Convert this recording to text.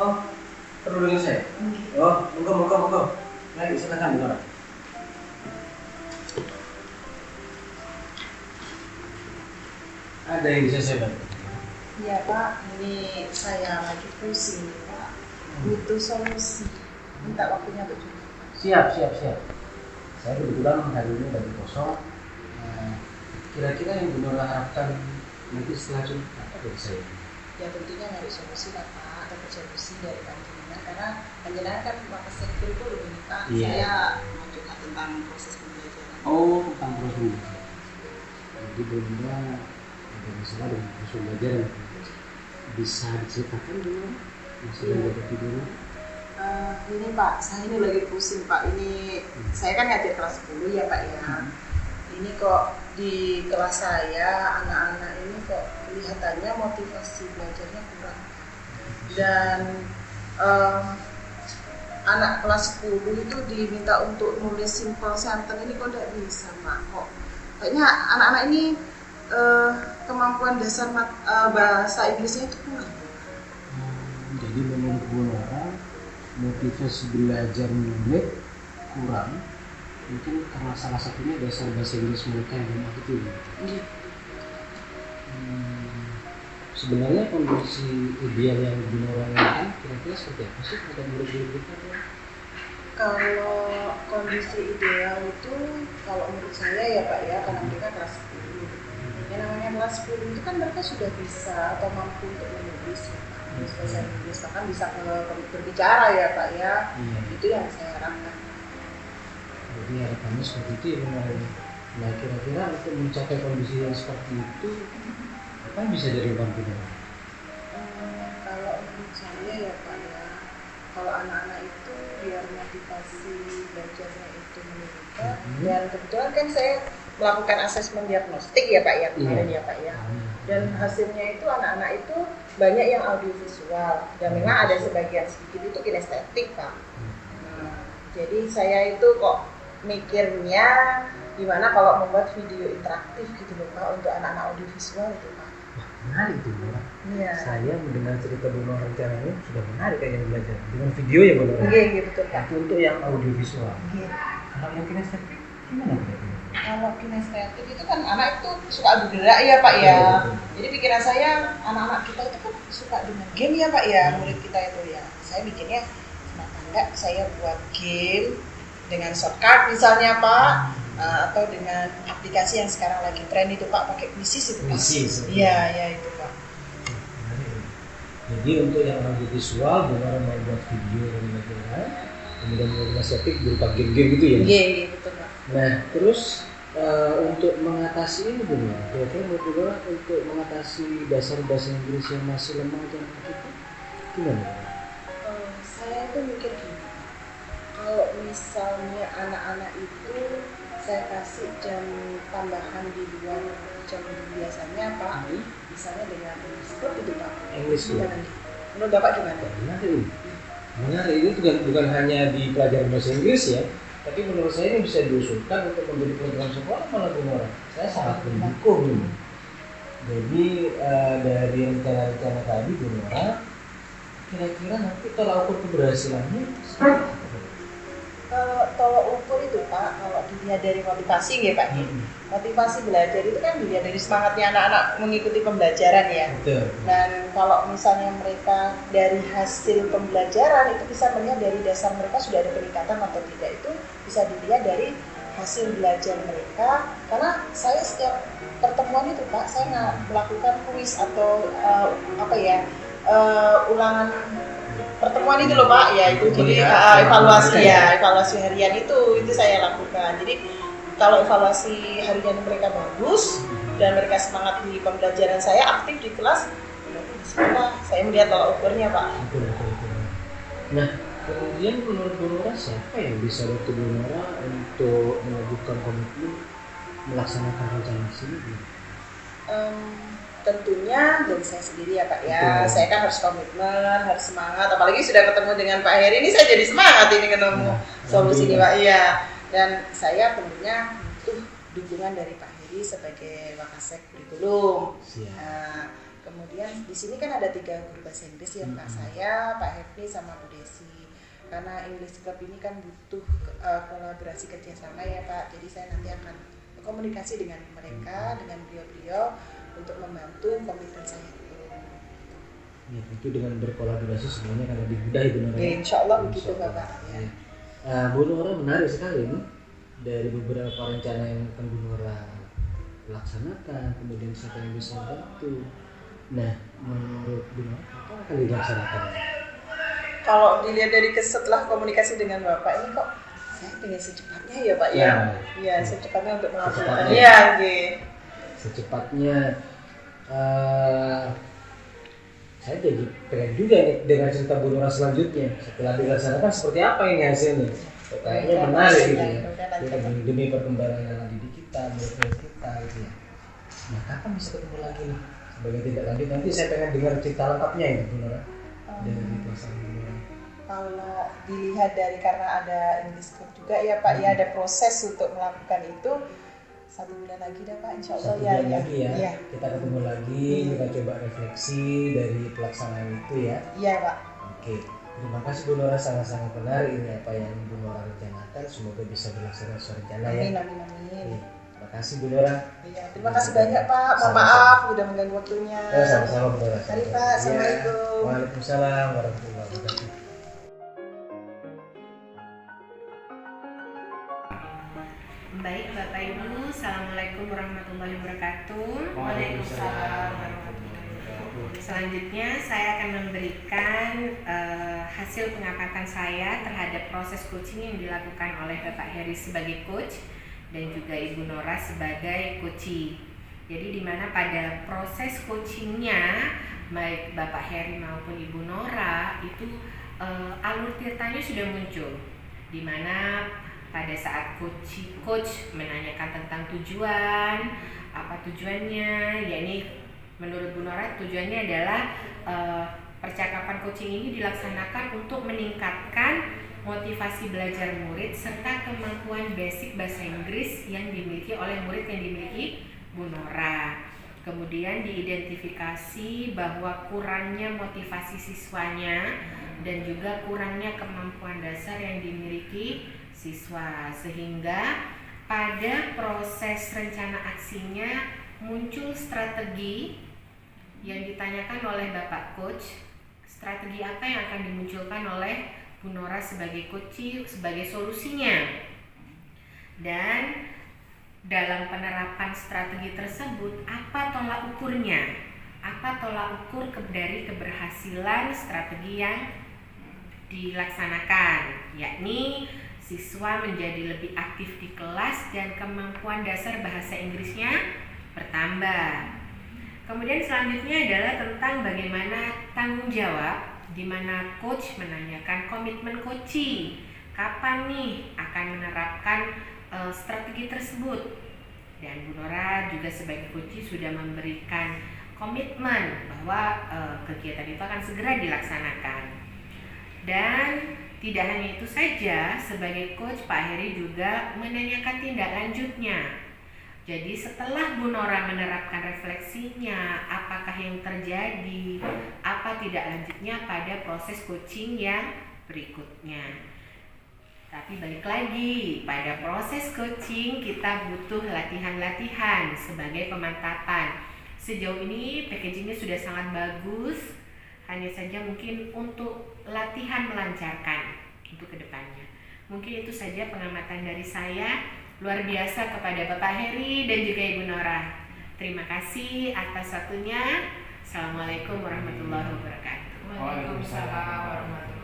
Oh, perlu dengar saya? Oh, monggo. Baik, silakan Bu Nora. Ada yang bisa saya bantu? Iya Pak, ini saya lagi pusing Pak, butuh solusi, minta waktunya untuk jujur. Siap. Saya kebetulan hari ini lagi kosong. Kira-kira yang Bu Nora harapkan nanti setelah Jumat apa dari saya? Ya tentunya nyari solusi lah Pak, atau solusi dari panjenengan, karena panjenengan kan Makassar itu lebih Pak. Iya. Saya mau curhat tentang proses pembelajaran. Oh, tentang proses. Jadi Bu Nora ada masalah dengan proses belajar. Bisa diceritakan dulu masalah belajar Bu Nora? Ini Pak, saya ini lagi pusing Pak. Ini saya kan ngajar kelas 10 ya Pak ya. Ini kok di kelas saya anak-anak ini kok kelihatannya motivasi belajarnya kurang. Dan anak kelas 10 itu diminta untuk nulis simple sentence ini kok tidak bisa Pak. Kok kayaknya anak-anak ini kemampuan dasar bahasa Inggrisnya itu kurang. Jadi menurut Bu Nora motivasi belajar menulis kurang, mungkin karena salah satunya dasar bahasa Inggris mereka yang lemah itu. Iya. Sebenarnya kondisi ideal yang Bu Nora inginkan kira-kira seperti apa sih pada murid-murid kita? Kalau kondisi ideal itu kalau menurut saya ya Pak ya, karena mereka kelas 10. Yang namanya kelas 10 itu kan mereka sudah bisa atau mampu untuk menulis bahasa Inggris, bahkan bisa berbicara ya Pak ya. Itu yang saya harapkan. Jadi harapannya seperti itu ya Bu Nora. Nah kira-kira untuk mencapai kondisi yang seperti itu apa yang bisa dilakukan Bu Nora? Kalau menurut saya ya Pak ya, kalau anak-anak itu biar motivasi belajarnya itu meningkat, dan kebetulan kan saya melakukan asesmen diagnostik ya Pak ya kemarin ya Pak ya, dan hasilnya itu anak-anak itu banyak yang audiovisual dan memang ada sebagian sedikit itu kinestetik Pak. Jadi saya itu kok mikirnya gimana kalau membuat video interaktif gitu loh Pak untuk anak-anak audiovisual itu Pak. Menarik itu Bu Nora. Iya. Saya mendengar cerita Bu Nora rencananya sudah menarik kayaknya belajar dengan video ya Bu Nora. Iya betul Pak. Itu untuk yang audiovisual. Iya. Kalau yang kinestetik gimana Bu Nora? Kalau kinestetik itu kan anak itu suka bergerak ya Pak ya. Jadi pikiran saya anak-anak kita itu kan suka dengan game ya Pak ya, murid kita itu ya. Saya bikinnya kenapa enggak saya buat game dengan shortcut misalnya Pak, atau dengan aplikasi yang sekarang lagi tren itu Pak, pakai Quizzes itu Pak. Iya itu Pak. Jadi untuk yang audiovisual Bu Nora mau buat video dan lain-lain, kemudian mau kinestetik berupa game-game gitu ya? Iya betul Pak. Nah terus untuk mengatasi ini Bu Nora, kira-kira menurut Bu Nora untuk mengatasi dasar bahasa Inggris yang masih lemah dan itu gimana? Saya itu mikir gini, kalau misalnya anak-anak itu saya kasih jam tambahan di luar jam biasanya Pak, misalnya dengan English Club itu Pak. English Club. Menurut Bapak gimana? Menarik ini bukan hanya di pelajaran bahasa Inggris ya, tapi menurut saya ini bisa diusulkan untuk menjadi program sekolah malah Bu Nora. Saya sangat mendukung ini. Jadi dari rencana-rencana tadi Bu Nora, kira-kira nanti tolak ukur keberhasilannya seperti apa? Tolak ukur itu Pak, kalau dilihat dari motivasi ya Pak, motivasi belajar itu kan dilihat dari semangatnya anak-anak mengikuti pembelajaran ya. Betul. Dan kalau misalnya mereka dari hasil pembelajaran itu bisa melihat dari dasar mereka sudah ada peningkatan atau tidak, itu bisa dilihat dari hasil belajar mereka. Karena saya setiap pertemuan itu Pak, saya melakukan kuis atau ulangan pertemuan itu loh Pak ya, itu jadi evaluasi harian itu saya lakukan. Jadi kalau evaluasi harian mereka bagus dan mereka semangat di pembelajaran saya, aktif di kelas, berarti di sekolah saya melihat tolak ukurnya Pak. Betul. Nah kemudian menurut Bu Nora siapa yang bisa bantu Bu Nora untuk mengajukan komitmen melaksanakan rencana sini? Tentunya dari saya sendiri ya Pak ya. Saya kan harus komitmen, harus semangat. Apalagi sudah ketemu dengan Pak Heri ini, saya jadi semangat ini ketemu solusi ini Pak. Iya. Dan saya tentunya butuh dukungan dari Pak Heri sebagai Wakasek Kurikulum. Kemudian di sini kan ada 3 guru bahasa Inggris ya Pak, saya, Pak Happy, sama Bu Desi. Karena English Club ini kan butuh kolaborasi kerjasama ya Pak. Jadi saya nanti akan komunikasi dengan mereka, dengan beliau-beliau untuk membantu komitmen saya itu. Ya, itu dengan berkolaborasi semuanya akan lebih mudah Ibu Nora. Ya, insya Allah begitu Bapak. Ya. Bu Nora, menarik sekali ini dari beberapa rencana yang akan Bu Nora laksanakan, kemudian siapa yang bisa membantu. Nah, menurut Bu Nora, apa akan dilaksanakan? Kalau dilihat dari setelah komunikasi dengan Bapak ini kok saya pengen secepatnya ya Pak ya. Iya, secepatnya untuk melakukan. Iya, secepatnya. Saya jadi pengen juga nih dengan cerita Bu Nora selanjutnya. Setelah dilaksanakan seperti apa ini hasilnya? Kayaknya menarik gitu ya. Demi perkembangan anak didik kita, murid kita gitu ya. Nah, kapan bisa ketemu lagi nih? Sebagai tindak lanjut nanti saya pengen dengar cerita lengkapnya ini Bu Nora. Dari pelaksanaan Bu Nora. Kalau dilihat dari karena ada English Club juga ya Pak, ya ada proses untuk melakukan itu. 1 bulan lagi dah Pak, insya Allah ya. Kita ketemu lagi, kita coba refleksi dari pelaksanaan itu ya. Iya Pak. Oke, terima kasih Bu Nora, sangat-sangat menarik ini apa yang Bu Nora rencanakan, semoga bisa berlaksana sesuai rencana ya. Amin. Terima kasih Bu Nora. Iya, terima kasih banyak Pak. Mohon maaf udah mengganggu waktunya. Sama-sama Bu Nora. Mari Pak, Assalamualaikum. Waalaikumsalam warahmatullahi wabarakatuh. Baik Bapak Ibu, Assalamualaikum warahmatullahi wabarakatuh. Waalaikumsalam warahmatullahi wabarakatuh. Selanjutnya saya akan memberikan hasil pengamatan saya terhadap proses coaching yang dilakukan oleh Bapak Heri sebagai coach dan juga Ibu Nora sebagai coachee. Jadi di mana pada proses coachingnya baik Bapak Heri maupun Ibu Nora itu alur tirtanya sudah muncul, di mana pada saat coach menanyakan tentang tujuan, apa tujuannya, yakni menurut Bu Nora tujuannya adalah percakapan coaching ini dilaksanakan untuk meningkatkan motivasi belajar murid serta kemampuan basic bahasa Inggris yang dimiliki oleh murid yang dimiliki Bu Nora. Kemudian diidentifikasi bahwa kurangnya motivasi siswanya dan juga kurangnya kemampuan dasar yang dimiliki siswa, sehingga pada proses rencana aksinya muncul strategi yang ditanyakan oleh Bapak Coach. Strategi apa yang akan dimunculkan oleh Bu Nora sebagai coach sebagai solusinya, dan dalam penerapan strategi tersebut apa tolak ukurnya, apa tolak ukur dari keberhasilan strategi yang dilaksanakan, yakni siswa menjadi lebih aktif di kelas dan kemampuan dasar bahasa Inggrisnya bertambah. Kemudian selanjutnya adalah tentang bagaimana tanggung jawab, di mana coach menanyakan komitmen coachee, kapan nih akan menerapkan strategi tersebut. Dan Bu Nora juga sebagai coachee sudah memberikan komitmen bahwa kegiatan itu akan segera dilaksanakan. Dan tidak hanya itu saja, sebagai coach Pak Heri juga menanyakan tindak lanjutnya. Jadi setelah Bu Nora menerapkan refleksinya, apakah yang terjadi, apa tidak lanjutnya pada proses coaching yang berikutnya. Tapi balik lagi, pada proses coaching kita butuh latihan-latihan sebagai pemantapan. Sejauh ini packagingnya sudah sangat bagus, hanya saja mungkin untuk latihan melancarkan untuk kedepannya. Mungkin itu saja pengamatan dari saya. Luar biasa kepada Bapak Heri dan juga Ibu Nora. Terima kasih atas waktunya. Assalamualaikum warahmatullahi wabarakatuh. Waalaikumsalam warahmatullahi wabarakatuh.